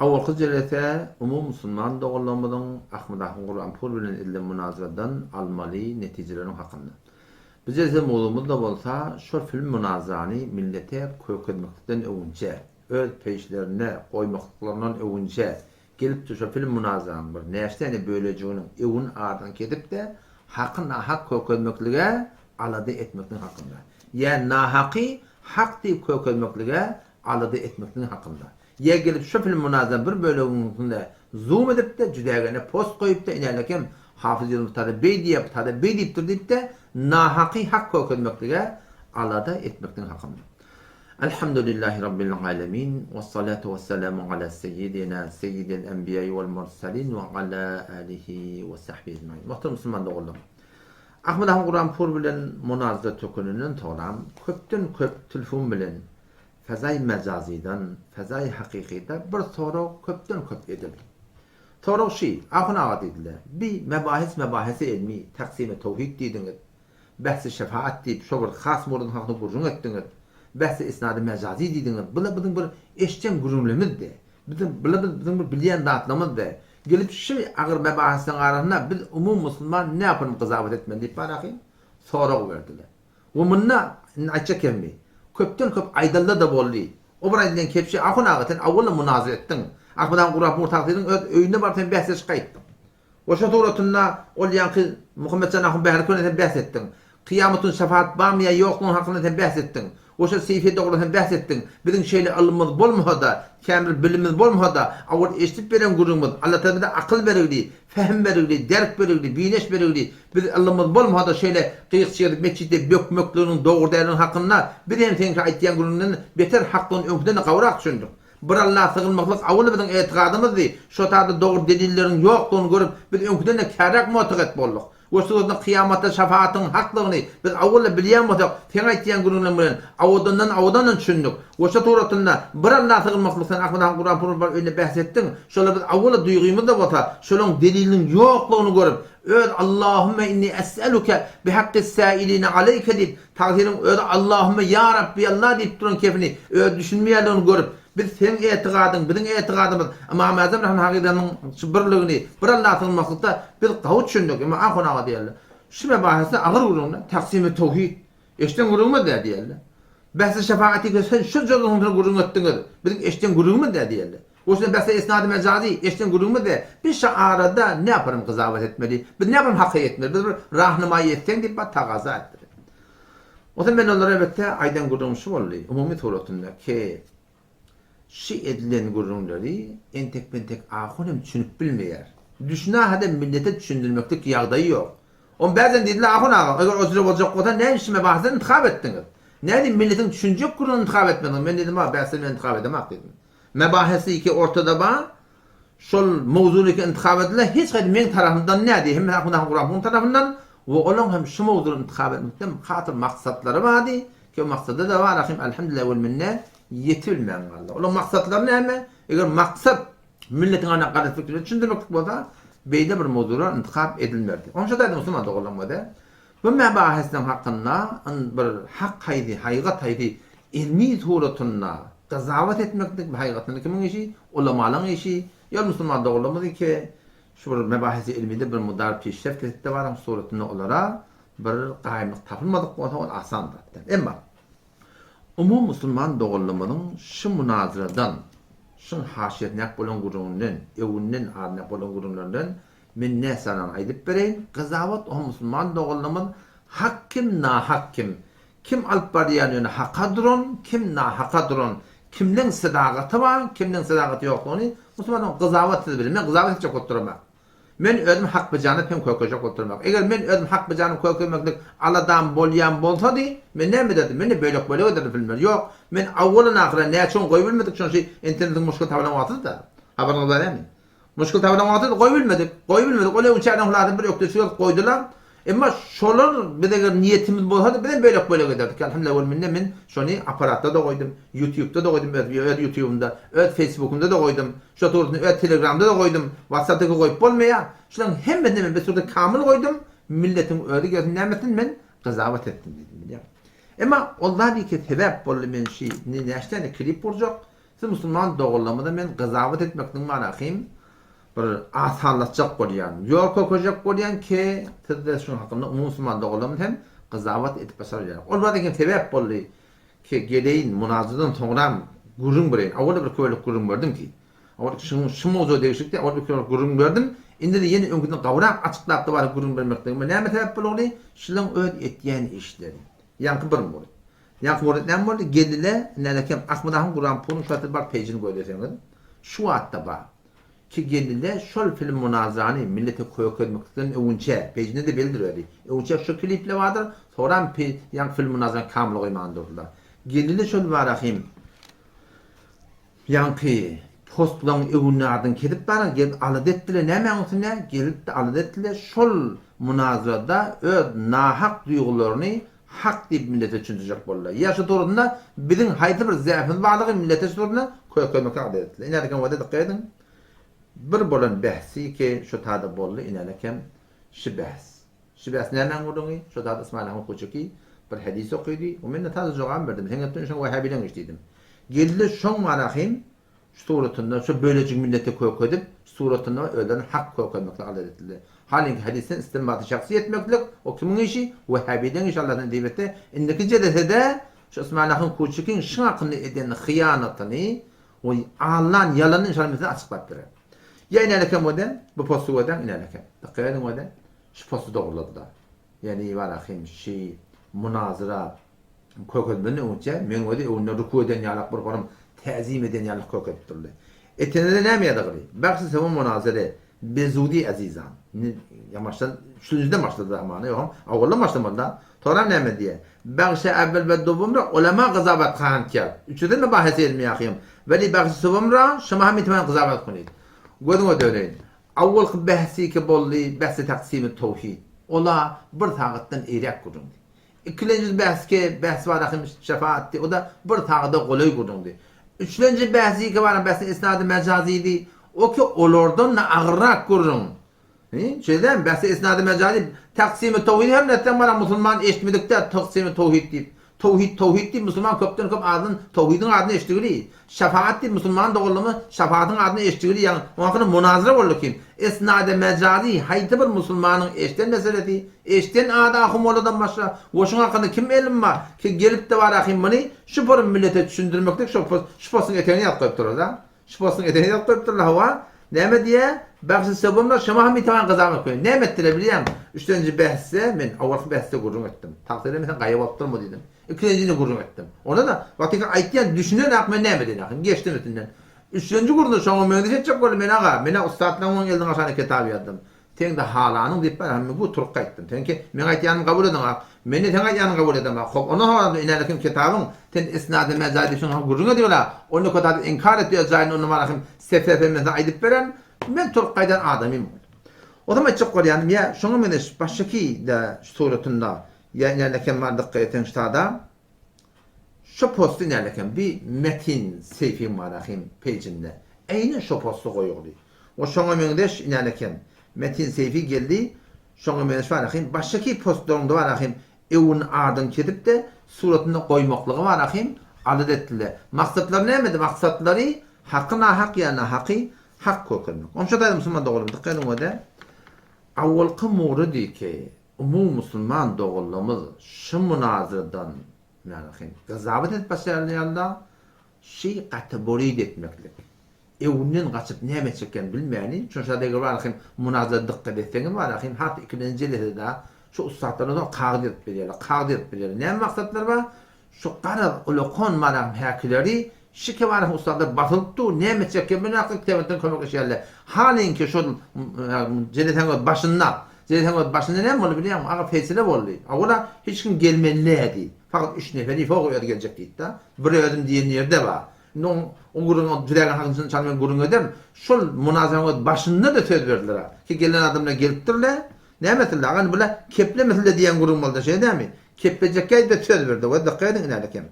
Awalkı jelese umum Müslüman doğullamıdın Ahmet Kur'an pul bilen edilen münazaradan almalı neticelerin hakkında. Biz ise molumuz da bolsa şu film münazarani millete köketmekten övünce, öz peşlerine koymaklarından övünce gelip de şu film münazaranın bir neşteni böyleceğinin evin ardından kedip de hakkın hak köketmekliğe aladı etmekten hakkında. Yani nahaki hak deyip köketmekliğe aladı etmekten hakkında. Ya gelip şu film münazarın bir bölümünde zoom edip de cüdegene post koyup da inerlekem Hafız Yılmaz tadı bey deyip deyip de nahaki hak köketmekliğe alada etmekten hakkında. Elhamdülillahi Rabbil alemin ve salatu ve selamu ala seyyidil enbiya'i vel mursalin ve ala alihi ve sahbihi ecmaîn. Muhterem Müslüman doğuldum. Ahmet Kur'an pur bilen münazara tökününün toğram köp telefon bilen fezai mecaziden, fezai hakikiden bir soru köp edilir. Soru ahun ağa dediler. Bir mebahisi ilmi, taksime tevhid dediniz. Bahsi şefaat deyip, şu bir khas murun hakkını gurrun ettiniz. Bahsi isnadı mecazi dediniz. Bizim bir eşcem gurumlemizdi. Bizim bir bilyen dağıtlamız da. Gelip ağır mebahisinin arasında biz umum Müslüman ne yapalım kızavet etmeli deyip bırakayım. Soru verdiler. Ve bununla açık emmi. Köp aydalda da bollu. O bir aydan kepşi ahun ağıtın avvalla münazir ettin. Ahmedan Kur'an murtaktidin öyünde barten bahse çıkayttın. O şu tuğratınla ol yankı Muhammed Sanahun Behrikön'e bahsettin. Kıyametun şefaat var mı ya yokluğun hakkında bahsettin. O şu seyfiyet doğrudan bahsettin. Bizim şeyle alımız bolmuha da, kamil bilimiz bolmuha da, avul eşitip veren gurumuz, Allah tabi de akıl verildi, fehm verildi, derk verildi, bineş verildi. Biz alımız bolmuha da şeyle kıyık çığırıp meçhide bökmöklüğünün doğru değerinin hakkında bir hem tenka aytiyan gurumdan beter hakkının önküden kavrak düşündük. Bir Allah'a sığınmaklık avulu bizim etikadımız değil. Şu tarzda doğru delillerin yokluğunu görüp biz önküden de kârak muatıket bolduk. O sırada kıyamata şefaatin haklığını biz avvalla biliyamadık. Ten aytiyan gurumdan bilen avudandan düşündük. O sırada bir Allah'a sığınmaklıktan Ahmet Kur'an Purbar önüne bahsettin. Şöyle biz avvalla duyguyumuz da bota. Şöyle delilinin yokluğunu görüp Allahümme inni es'eluke bihakkis sâilini aleyke deyip takdirin Allahümme ya Rabbi Allah deyip durun kefini düşünmeyenlerini görüp biz senin etikadın, bizim etikadımız ama Azam Rahman Hakidanın birliğini bir Allah'a sığınmaklıkta biz kavut düşündük ama ahun ağa diyorlar. Şu mebahisi ağır gurumda taksimi tevhid eşten gurumda da diyorlar. Bahsi şefaati sen şu yolunda gurum ettiniz. Bizim eşten gurumda da diyorlar. O yüzden bahsi isnadı mecazi eşten gurumda da bir şu arada ne yaparım kızavet etmeli, biz ne yaparım hakkı etmeli, biz rahnumayı etsen deyip takaza ettirir. O zaman ben onlara elbette aydan gurum şu oldu. Umumi tuğratında ki edilen gururları entek ahunum düşünüp bilmeyer. Düşüna hada millete düşündürmeklik yağdayı yok. On bazen dediler ahun ağa, eğer özür olacak olsa ne işime bahseden intikab ettiniz? Ne dedim milletin düşünecek gururunu intikab etmedin? Ben dedim ben seni intikab edemek dedim. Mebahesi ki ortada ba, şol mevzulu ki intikab ediler, hiç kadar men tarafından ne diye, hem ahun Kur'an tarafından ve olan hem şu mevzulu intikab etmekten hatır maksatları vardı ki o maksadı da var. Elhamdülillah vel minnet. Yetilmeyen Allah. Onun maksatları ne mi? Eğer maksat milletin ana kadar fikrini düşündürmeklik olsa beyde bir mevzura intikab edilmerdi. Onun için de Müslüman doğulanmadı. Bu mebahisinden hakkında bir hak haydi, hakikat haydi ilmi suretunda kazavet etmeklik bir hakikatini kimin işi? Ulamaların işi. Ya Müslüman doğulanmadı ki şu bir mebahisi ilmide bir mudar peşref kesette var suretinde olara bir kaimlik tapılmadık olsa o asandır. Ama umum Müslüman doğullamanın şu münazaradan, şu haşiyetnek bolan gurundan, evinden arnak bolan gurunlardan min ne sanan aydıp bereyin, kızavat o Müslüman doğullamanın hakkim na hakkim, kim alıp bariyanını hakadron, kim na hakadron, kimden sadaqatı var, kimden sadaqatı yokluğunu Müslümanın kızavat bilir. Men kızavat hiç oturmak. Men özüm hak bejanı hem koyacak oturmak. Eğer men özüm hak bejanı koymaklık aladan bolyan bolsa di, men ne mi dedim? Men ne böyle ödedim filmler. Yok, men avvalın ahire ne çon koy bilmedik çon şey internetin muşkul tabilen vatıdı da. Haberiniz var mı? Muşkul tabilen vatıdı koy bilmedik. Öyle uçağdan huladım bir öktesi koydular. Ama şolar bir de niyetimiz bolsa da ben böyle öderdik. Elhamdülillah vel minnet men şonu aparatta da koydum, YouTube'da da koydum, YouTube'umda, Facebook'umda da koydum, şu torunu Telegram'da da koydum, WhatsApp'ta koyup olmaya. Şunun hemmetini bir sürü kamil koydum. Milletin öyle gözünlemetin men kazavat ettim dedim. Ama Allah ki sebep bollu men şey ne neşten klip olacak. Siz musulman doğullamada men gızavat etmekden manakim bir asanlaşacak bolýan, ýol kökejek bolýan ki, sizde şu hakynda musulman doğullamada hem gızavat etip başarýar. Ol bardaky sebäp boldy ki geleýin munazadan soňram gurun bilen, awada bir köýlük gurun berdim ki. Awada şu mowzu degişikde awada bir köýlük gurun berdim. Indi de ýene öňkünden gawrak açyklap da bar gurun bermekden. Näme sebäp boldy? Şulan öd etýän işleri. Ýanky bir boldy. Ýanky boldy näme boldy? Geldiler, nälekem Ahmadahyň Guran pulun şatır bar pejini goýdyseňiz. Şu atda bar. Ki geldiler şol film munazarany millete koýup etmekden öňçe pejinde de bildirýärdi. Öňçe şu kliple bardyr, soňra ýanky film munazarany kamyl goýmandyrlar. Geldiler şol barahim. Ýanky post bilen öwünlerden kedip bana gelip aladetdiler. Näme öňsüne gelip de aladetdiler şol munazarada öz nahak duýgularyny hak diýip millete düşündirjek bollar. Ýa-da torunda biziň haýdy bir zäfimiz barlygy millete soruna koýup etmekden aladetdiler. Ine diýen wada diqqat bir bolan bahsi ki şu tada bolly inelekem şu bahs. Şu bahs näme gurungy? Şu tada Ismail Hoçuki bir hadis okuýdy. O men tada jogam berdim. Heňetden şoň Wahhabilen işledim. Geldi şoň marahim suratynda şu bölejik millete koýup edip suratynda ölen hak koýup etmekle aletdiler. Halinki hadisen istinbaty şahsy etmeklik o kimin işi? Wahhabilen inşallah diýipde. Indiki jedede şu Ismail Hoçukiň şo hakynda eden hyýanatyny o Allah'ın yalanını inşallah açıklap berer. Ya inelekem wada, bu postu wada inelekem. Diqqat wada, şu postu doguladylar. Yani barahim şi munazara kökünden öňçe men wada öňe ruku eden ýalak bir gorum täzim eden ýalak köketdirdi. Etende näme ýadygy? Bagşy sew munazara bezudi azizan. Ýamaşdan şuňda başlady amany ýok. Awgulda başlamanda. Toram näme diýe? Bagşy awwal we dowumra ulama gazabat kanatýar. Üçüden mi bahs edilmeýär? Weli bagşy sewumra şema hem itman gazabat kunýar. Gödüňe döreýin. Awwalky bahsi ki boldy, bahsi taksimi tawhid. Ola bir tagatdan erek gurundy. Ikinji bahski, bahs barahim şefaatdi. O da bir tagada golay gurundy. Üçinji bahsi ki bar bahsi isnady mecaziydi. O ki olardan agrak gurun. Şeýdem bahsi isnady mecazi taksimi tawhid hem näten bar musulman eşitmedikde taksimi tawhid diýip Tawhid diýip musulman köpden köp adyny tawhidiň adyny eşitdigili. Şefaat diýip musulman dogulmy şefaatyň adyny eşitdigili. Ýani wagtyny munazara boldy ki esnade mejazi haýdy bir musulmanyň eşiten meseleti, eşiten ada ahumoladan başga goşuň hakynda kim elim bar ki gelip de bar ahim meni şu bir millete düşündirmeklik şu posyň eteni ýatyp durar da. Şu posyň eteni ýatyp durar hawa. Näme diýe? Bagşy sebäpler şema hem itaman gazamak koýan. Näme etdiler bilýän? Üçinji bahsde men awalky bahsde gurrun etdim. Taqdirde men gaýap bolupdyrmy diýdim. İkinjini gurrun etdim. Ona da waktyka aýtýan düşünen akmy näme diýen akyň geçdim etinden. Üçinji gurrun şoňa men diýetjek bol men aga, men ustadlaryň oň elden aşany kitap ýazdım. Teňde halanyň diýip bar men bu turuk aýtdym. Teňki men aýtýanymy kabul edin aga. Meni teň aýtýanymy kabul edin aga. Hop, ona hawada inelekim kitabyň ten isnady mezadi şoň gurrun edýärler. Onu kadar inkar etýär jaýyny onu marahim sefefemde aýdyp beren. Men turuk aýdan adamym. O zaman çok golýan ýa şoňa men başçaky da suratynda ýa-ni mardyk eten ştada şu postu nälekem bir metin seyfi marahim pejinde. Eýne şu postu goýuldy. O şoňa meňdeş nälekem metin seyfi geldi. Şoňa men marahim başçaky postlarynda marahim ewün ardan kedip de suratynda goýmaklygy marahim aladetdiler. Maksatlary näme? Maksatlary hakyna hak ýa-na haky hak kökenmek. Onça da musulman dogulum diqqat edin. Awwalky muridi ki umum musulman dogulumyz şu munazaradan näme gazabat etip başlaýanda şi kategori etmeklik. Ewünden gaçyp näme çeken bilmäni, şoňşa barahim munazara diqqat etseňiz barahim hat ikinji ýerde şu ustadlaryň kagdy edip berýärler, kagdy edip berýärler. Näme maksatlary bar? Şu garab ulukon marahim häkileri şike var ustalar batıldı näme çeken men akly tebetten kömek etýärler. Halinki şu jeneten başynda näme bolup bilýärmi? Aga feýsele boldy. Awala hiç kim gelmeli. Fakat 3 neferi fok ýerde geljek diýdi. Bir özüm diýen ýerde bar. No gurun diýen hakyny çalman gurun edem. Şol munazara başynda da söz berdiler. Ki gelen adamlar gelipdirler. Näme etdiler? Aga bular keplemesle diýen gurun boldy şeýdämi? Keplejekke de söz berdi. Wa diqqat edin nälekem.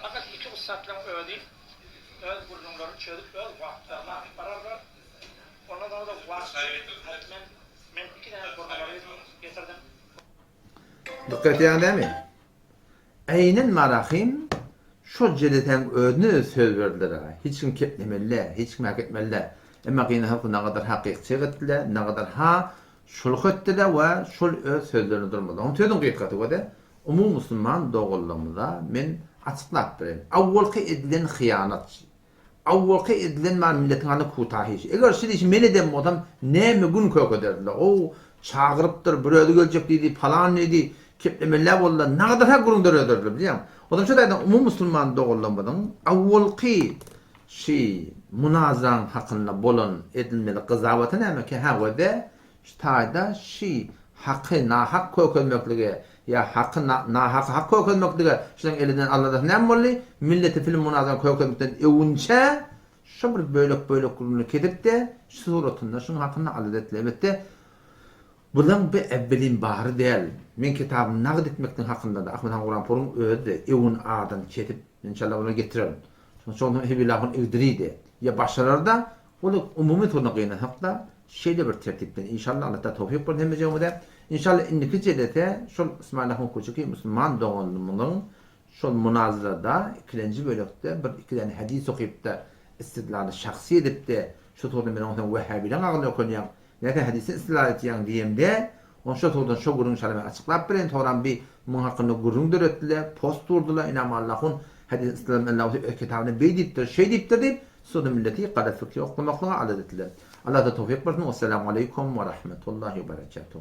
Fakat iki ustadlaryň öz gurrunlary çözüp öz wagtlaryna bararlar. Sonra da var. Men iki tane programları getirdim. Dikkat edin değil mi? Eynin marahim şu celeten ödünü söz verdiler. Hiç kim keplemeli, hiç kim hak etmeli. Ama yine halkı ne kadar hakikatçi ettiler, ne kadar şuluk ettiler ve şul öz sözlerini durmadı. Onu tüydüm kıyıtkatı o da. Umum Müslüman doğruluğumda men açıklap vereyim. Avvalki edilen hıyanatçı. Avvalki edilen man milletin anı kutahiş. Eğer şimdi men edem adam ne mi gün kök ederdiler. O çağırıptır, böyle gelecek dedi, falan dedi. Keplemeler bolla ne kadar hak gurundur ederdiler biliyor musun? Adam şu da umum Müslüman doğruluğumdan avvalki münazran hakkında bolan edilmeli kızavatı ne ki ha ve de ştayda hakkı na hak kökülmeklige ya hakkı na hak kökülmeklige şunun elinden Allah'tan ne molli milleti film münazran kökülmekten evunçe şu bir bölük kurunu kedip de suratında şunun hakkını aladetle elbette bulan bir evvelin baharı değil. Men kitabı naqd etmekten hakkında da Ahmet Han Kur'an porun öde evun adan ketip inşallah onu getirelim. Sonra hebilahun evdiriydi. Ya başlarda o da umumi tornaqıyla hatta şeyde bir tertipten inşallah Allah da tevfik versin hemece de inşallah indiki cedete şu İsmailahun Koçuki Müslüman doğanlığının şu münazarada ikinci bölükte bir iki tane hadis okuyup da istidlalı şahsi edip de şu torun ben ondan Vehhabi'den ağlı okuyan ne de hadisi istidlal etiyen diyemde on şu torun şu gurun şalame açıklap bilen toran bir mun hakkında gurun dörettiler post durdular inam Allah'ın hadis istidlal Allah'ın kitabını beydiptir şey diptir deyip sonra milleti kadar fikri okumakla adet ettiler. Allah da tevfik versin. Esselamu aleyküm ve rahmetullahi ve berekatuhu.